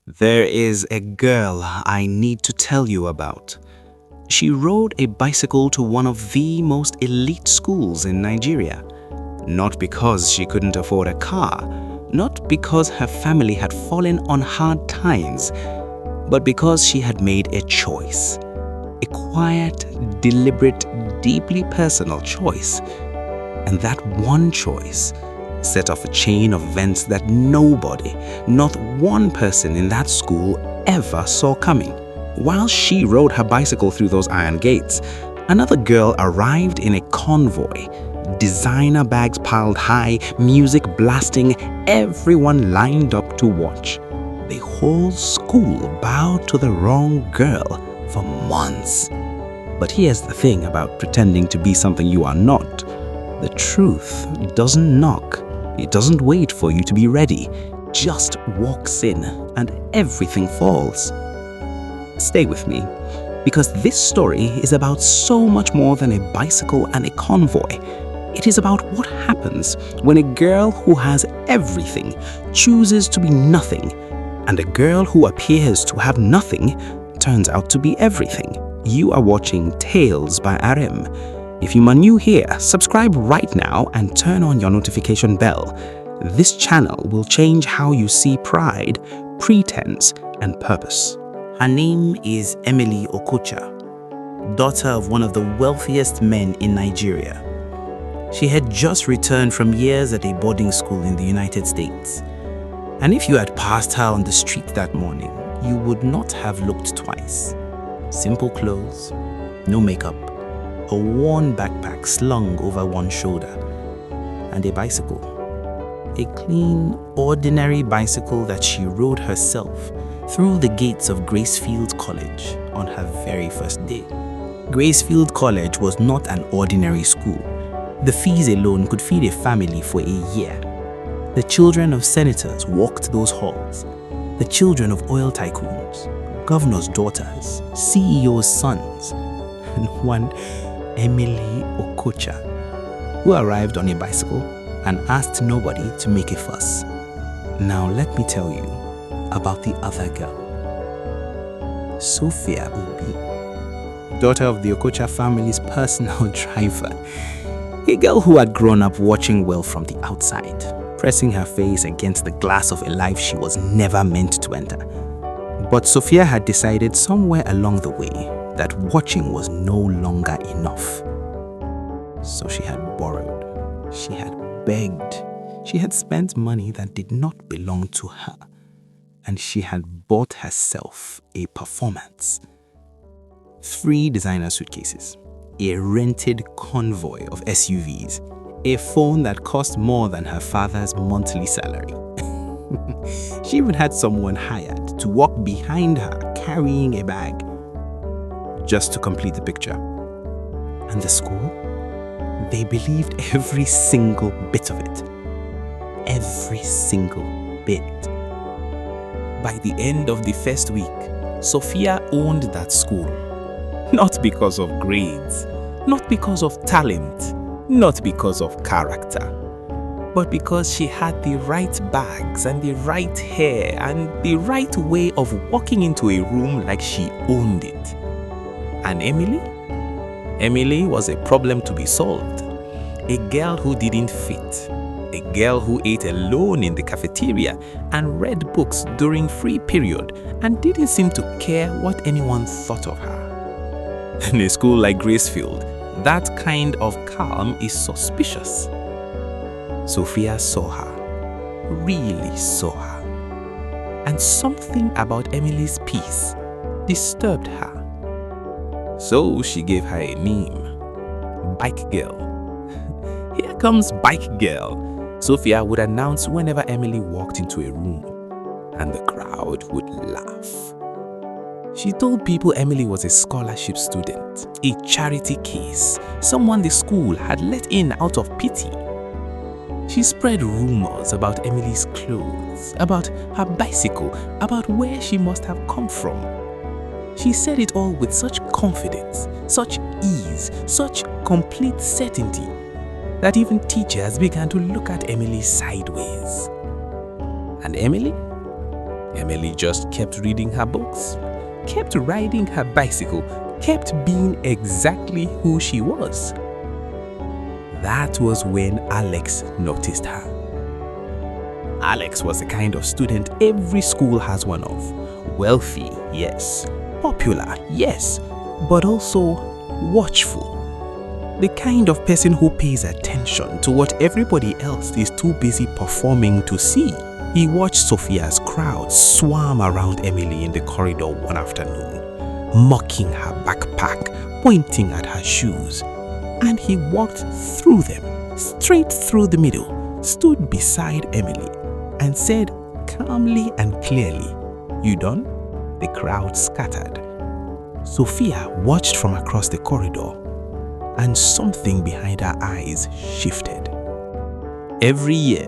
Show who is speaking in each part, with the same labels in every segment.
Speaker 1: There is a girl I need to tell you about. She rode a bicycle to one of the most elite schools in Nigeria. Not because she couldn't afford a car, not because her family had fallen on hard times, but because she had made a choice. A quiet, deliberate, deeply personal choice. And that one choice set off a chain of events that nobody, not one person in that school ever saw coming. While she rode her bicycle through those iron gates, another girl arrived in a convoy. Designer bags piled high, music blasting, everyone lined up to watch. The whole school bowed to the wrong girl for months. But here's the thing about pretending to be something you are not. The truth doesn't knock. It doesn't wait for you to be ready. Just walks in and everything falls. Stay with me, because this story is about so much more than a bicycle and a convoy. It is about what happens when a girl who has everything chooses to be nothing, and a girl who appears to have nothing turns out to be everything. You are watching Tales by RM. If you are new here, subscribe right now and turn on your notification bell. This channel will change how you see pride, pretense, and purpose. Her name is Emily Okocha, daughter of one of the wealthiest men in Nigeria. She had just returned from years at a boarding school in the United States. And if you had passed her on the street that morning, you would not have looked twice. Simple clothes, no makeup, a worn backpack slung over one shoulder, and a bicycle. A clean, ordinary bicycle that she rode herself through the gates of Gracefield College on her very first day. Gracefield College was not an ordinary school. The fees alone could feed a family for a year. The children of senators walked those halls. The children of oil tycoons, governors' daughters, CEOs' sons, and one Emily Okocha, who arrived on a bicycle and asked nobody to make a fuss. Now let me tell you about the other girl, Sophia Obi, daughter of the Okocha family's personal driver, a girl who had grown up watching well from the outside, pressing her face against the glass of a life she was never meant to enter. But Sophia had decided somewhere along the way that watching was no longer enough. So she had borrowed, she had begged, she had spent money that did not belong to her, and she had bought herself a performance. 3 designer suitcases, a rented convoy of SUVs, a phone that cost more than her father's monthly salary. She even had someone hired to walk behind her carrying a bag, just to complete the picture. And the school? They believed every single bit of it. Every single bit. By the end of the first week, Sophia owned that school. Not because of grades, not because of talent, not because of character, but because she had the right bags and the right hair and the right way of walking into a room like she owned it. And Emily? Emily was a problem to be solved. A girl who didn't fit. A girl who ate alone in the cafeteria and read books during free period and didn't seem to care what anyone thought of her. In a school like Gracefield, that kind of calm is suspicious. Sophia saw her, really saw her. And something about Emily's peace disturbed her. So she gave her a name, Bike Girl. Here comes Bike Girl, Sophia would announce whenever Emily walked into a room, and the crowd would laugh. She told people Emily was a scholarship student, a charity case, someone the school had let in out of pity. She spread rumors about Emily's clothes, about her bicycle, about where she must have come from. She said it all with such confidence, such ease, such complete certainty, that even teachers began to look at Emily sideways. And Emily?
Speaker 2: Emily just kept reading her books, kept riding her bicycle, kept being exactly who she was. That was when Alex noticed her. Alex was the kind of student every school has one of. Wealthy, yes. Popular, yes. But also watchful. The kind of person who pays attention to what everybody else is too busy performing to see. He watched Sophia's crowd swarm around Emily in the corridor one afternoon, mocking her backpack, pointing at her shoes. And he walked through them, straight through the middle, stood beside Emily, and said calmly and clearly, "You done?" The crowd scattered. Sophia watched from across the corridor, and something behind her eyes shifted. Every year,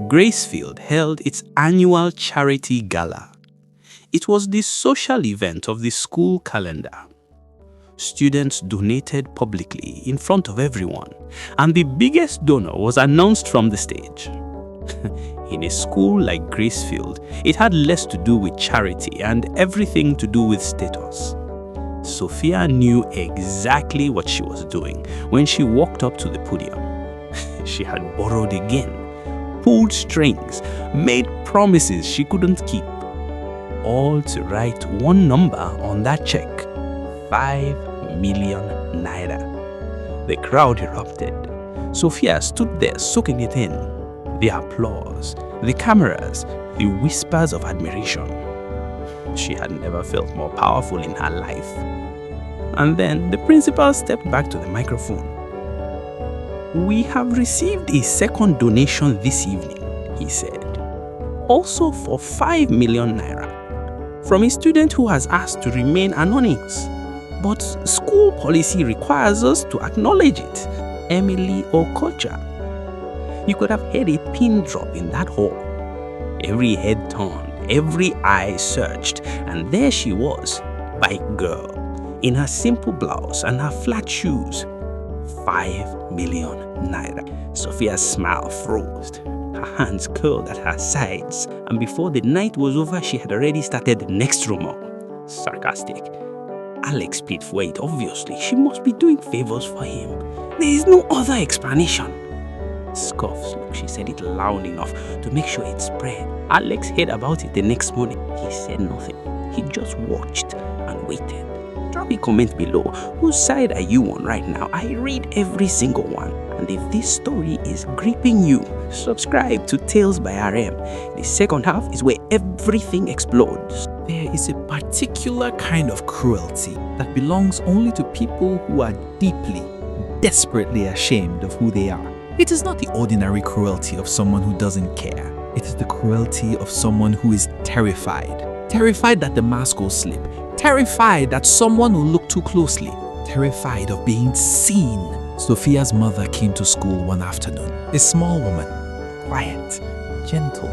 Speaker 2: Gracefield held its annual charity gala. It was the social event of the school calendar. Students donated publicly in front of everyone, and the biggest donor was announced from the stage. In a school like Gracefield, it had less to do with charity and everything to do with status. Sophia knew exactly what she was doing when she walked up to the podium. She had borrowed again, pulled strings, made promises she couldn't keep, all to write one number on that check: 5 million naira. The crowd erupted. Sophia stood there soaking it in. The applause, the cameras, the whispers of admiration. She had never felt more powerful in her life. And then the principal stepped back to the microphone. "We have received a second donation this evening," he said, "also for 5 million naira, from a student who has asked to remain anonymous. But school policy requires us to acknowledge it, Emily Okocha." You could have heard a pin drop in that hall. Every head turned, every eye searched, and there she was, bike girl, in her simple blouse and her flat shoes. 5 million naira. Sophia's smile froze. Her hands curled at her sides, and before the night was over, she had already started the next rumor. Sarcastic. Alex paid for it, obviously. She must be doing favors for him. There is no other explanation. Scoffs. She said it loud enough to make sure it spread. Alex heard about it the next morning. He said nothing. He just watched and waited. Drop a comment below. Whose side are you on right now? I read every single one. And if this story is gripping you, subscribe to Tales by RM. The second half is where everything explodes.
Speaker 3: There is a particular kind of cruelty that belongs only to people who are deeply, desperately ashamed of who they are. It is not the ordinary cruelty of someone who doesn't care. It is the cruelty of someone who is terrified. Terrified that the mask will slip. Terrified that someone will look too closely. Terrified of being seen. Sophia's mother came to school one afternoon. A small woman, quiet, gentle,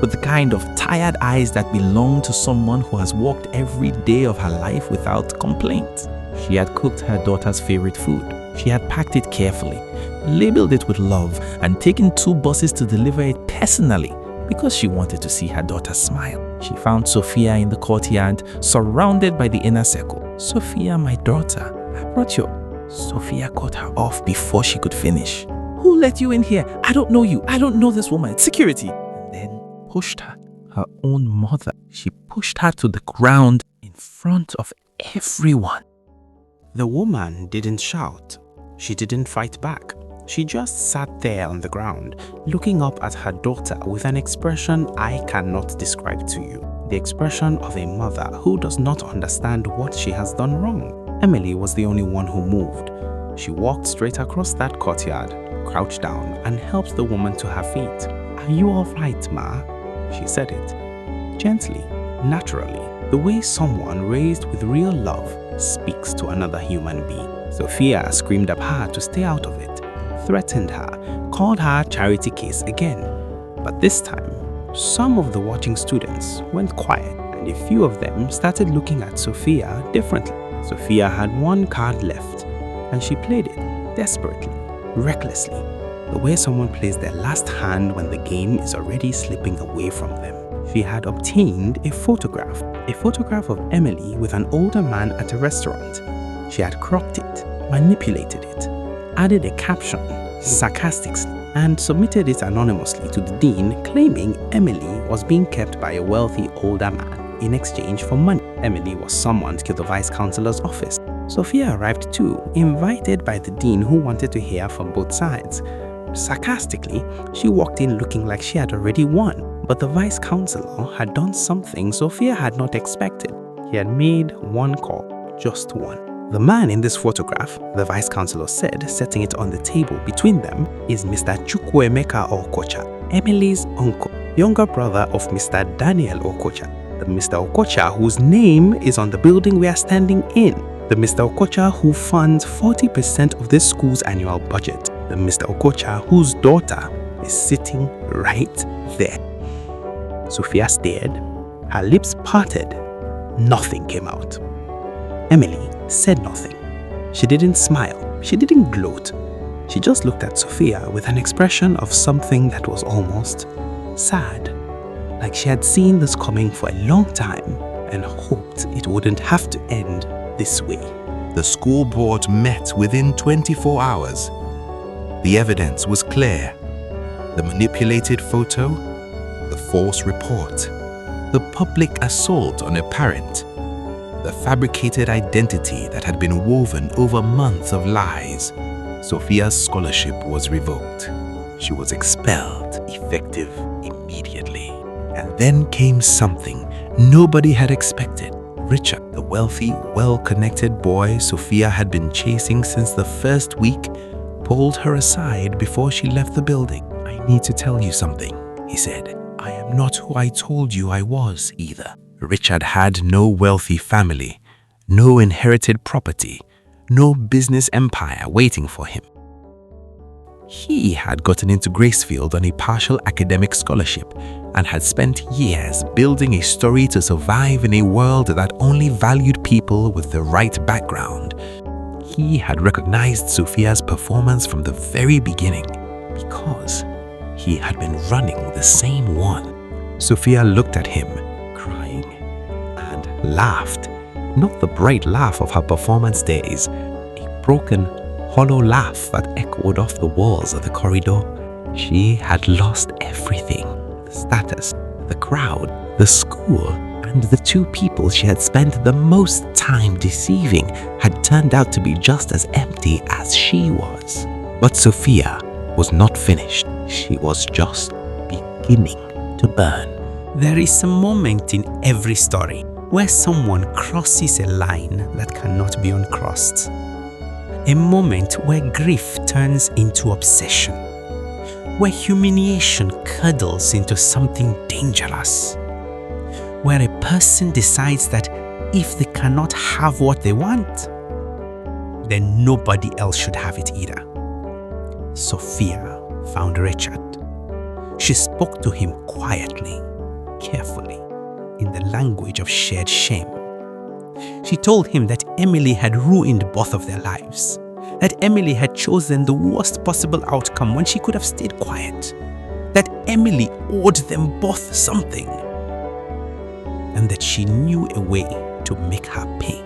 Speaker 3: with the kind of tired eyes that belong to someone who has walked every day of her life without complaint. She had cooked her daughter's favorite food. She had packed it carefully, labeled it with love, and taken 2 buses to deliver it personally because she wanted to see her daughter smile. She found Sophia in the courtyard, surrounded by the inner circle. "Sophia, my daughter, I brought you." Sophia cut her off before she could finish. "Who let you in here? I don't know you. I don't know this woman. Security." And then pushed her own mother. She pushed her to the ground in front of everyone.
Speaker 1: The woman didn't shout. She didn't fight back. She just sat there on the ground, looking up at her daughter with an expression I cannot describe to you. The expression of a mother who does not understand what she has done wrong. Emily was the only one who moved. She walked straight across that courtyard, crouched down, and helped the woman to her feet. "Are you all right, Ma?" She said it, gently, naturally, the way someone raised with real love speaks to another human being. Sophia screamed at her to stay out of it, threatened her, called her charity case again. But this time, some of the watching students went quiet, and a few of them started looking at Sophia differently. Sophia had one card left, and she played it desperately, recklessly, the way someone plays their last hand when the game is already slipping away from them.
Speaker 2: She had obtained a photograph of Emily with an older man at a restaurant. She had cropped it, manipulated it, added a caption, sarcastically, and submitted it anonymously to the dean, claiming Emily was being kept by a wealthy older man in exchange for money. Emily was summoned to the vice chancellor's office. Sophia arrived too, invited by the dean, who wanted to hear from both sides. Sarcastically, she walked in looking like she had already won, but the vice chancellor had done something Sophia had not expected. He had made one call, just one. The man in this photograph, the vice chancellor said, setting it on the table between them, is Mr. Chukwuemeka Okocha, Emily's uncle, younger brother of Mr. Daniel Okocha, the Mr. Okocha whose name is on the building we are standing in, the Mr. Okocha who funds 40% of this school's annual budget, the Mr. Okocha whose daughter is sitting right there. Sophia stared, her lips parted. Nothing came out. Emily said nothing. She didn't smile. She didn't gloat. She just looked at Sophia with an expression of something that was almost sad. Like she had seen this coming for a long time and hoped it wouldn't have to end this way.
Speaker 4: The school board met within 24 hours. The evidence was clear. The manipulated photo, the false report, the public assault on a parent, the fabricated identity that had been woven over months of lies. Sophia's scholarship was revoked. She was expelled, effective immediately. And then came something nobody had expected. Richard, the wealthy, well-connected boy Sophia had been chasing since the first week, pulled her aside before she left the building. "I need to tell you something," he said. "I am not who I told you I was either." Richard had no wealthy family, no inherited property, no business empire waiting for him. He had gotten into Gracefield on a partial academic scholarship and had spent years building a story to survive in a world that only valued people with the right background. He had recognized Sophia's performance from the very beginning because he had been running the same one. Sophia looked at him, crying, and laughed. Not the bright laugh of her performance days, a broken, hollow laugh that echoed off the walls of the corridor. She had lost everything. The status, the crowd, the school, and the two people she had spent the most time deceiving had turned out to be just as empty as she was. But Sophia was not finished. She was just beginning to burn.
Speaker 1: There is a moment in every story where someone crosses a line that cannot be uncrossed. A moment where grief turns into obsession, where humiliation curdles into something dangerous, where a person decides that if they cannot have what they want, then nobody else should have it either. Sophia found Richard. She spoke to him quietly, carefully, in the language of shared shame. She told him that Emily had ruined both of their lives, that Emily had chosen the worst possible outcome when she could have stayed quiet, that Emily owed them both something, and that she knew a way to make her pay.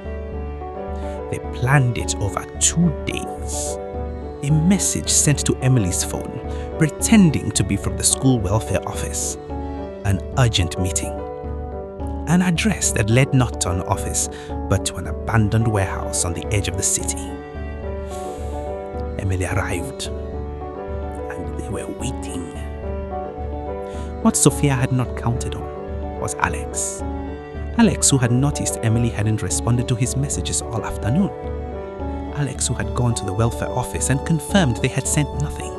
Speaker 1: They planned it over 2 days. A message sent to Emily's phone, pretending to be from the school welfare office. An urgent meeting. An address that led not to an office, but to an abandoned warehouse on the edge of the city. Emily arrived, and they were waiting. What Sophia had not counted on was Alex. Alex, who had noticed Emily hadn't responded to his messages all afternoon. Alex, who had gone to the welfare office and confirmed they had sent nothing.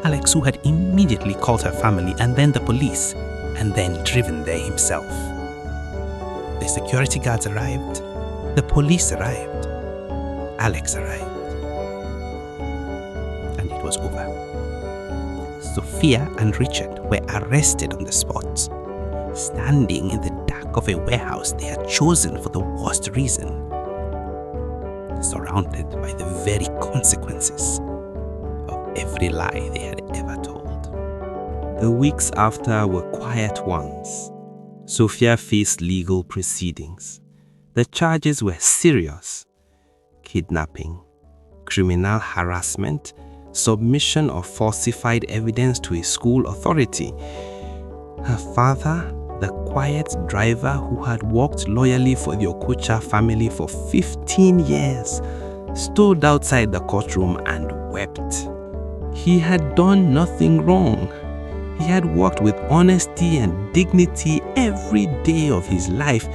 Speaker 1: Alex, who had immediately called her family and then the police, and then driven there himself. The security guards arrived. The police arrived. Alex arrived. And it was over. Sophia and Richard were arrested on the spot, standing in the dark of a warehouse they had chosen for the worst reason, surrounded by the very consequences of every lie they had ever told.
Speaker 2: The weeks after were quiet ones. Sophia faced legal proceedings. The charges were serious: kidnapping, criminal harassment, submission of falsified evidence to a school authority. Her father, the quiet driver who had worked loyally for the Okocha family for 15 years, stood outside the courtroom and wept. He had done nothing wrong. He had worked with honesty and dignity every day of his life.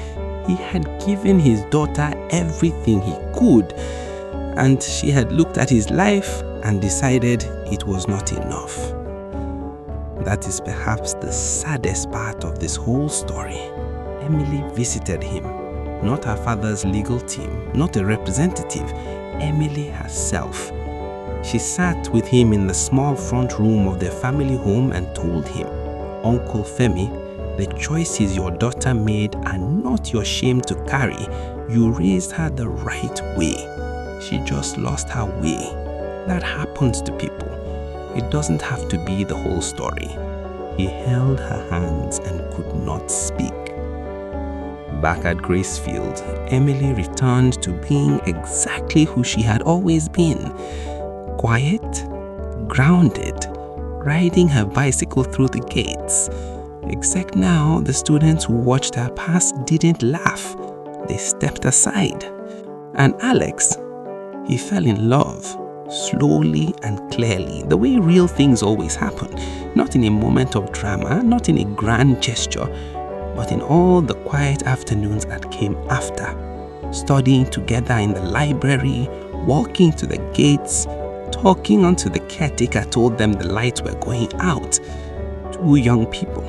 Speaker 2: He had given his daughter everything he could, and she had looked at his life and decided it was not enough. That is perhaps the saddest part of this whole story. Emily visited him, not her father's legal team, not a representative, Emily herself. She sat with him in the small front room of their family home and told him, "Uncle Femi, the choices your daughter made are not your shame to carry. You raised her the right way. She just lost her way. That happens to people. It doesn't have to be the whole story." He held her hands and could not speak. Back at Gracefield, Emily returned to being exactly who she had always been. Quiet, grounded, riding her bicycle through the gates. Except now, the students who watched her pass didn't laugh. They stepped aside. And Alex, he fell in love, slowly and clearly, the way real things always happen. Not in a moment of drama, not in a grand gesture, but in all the quiet afternoons that came after. Studying together in the library, walking to the gates, talking until the caretaker told them the lights were going out. Two young people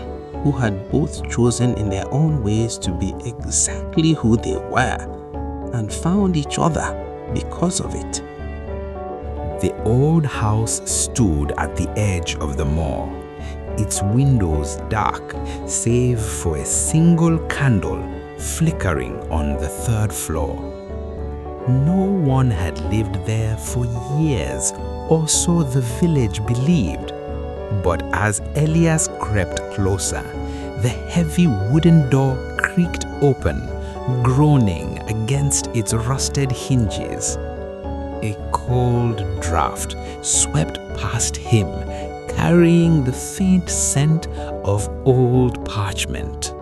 Speaker 2: who had both chosen in their own ways to be exactly who they were and found each other because of it.
Speaker 4: The old house stood at the edge of the moor, its windows dark save for a single candle flickering on the third floor. No one had lived there for years, or so the village believed. But as Elias crept closer, the heavy wooden door creaked open, groaning against its rusted hinges. A cold draft swept past him, carrying the faint scent of old parchment.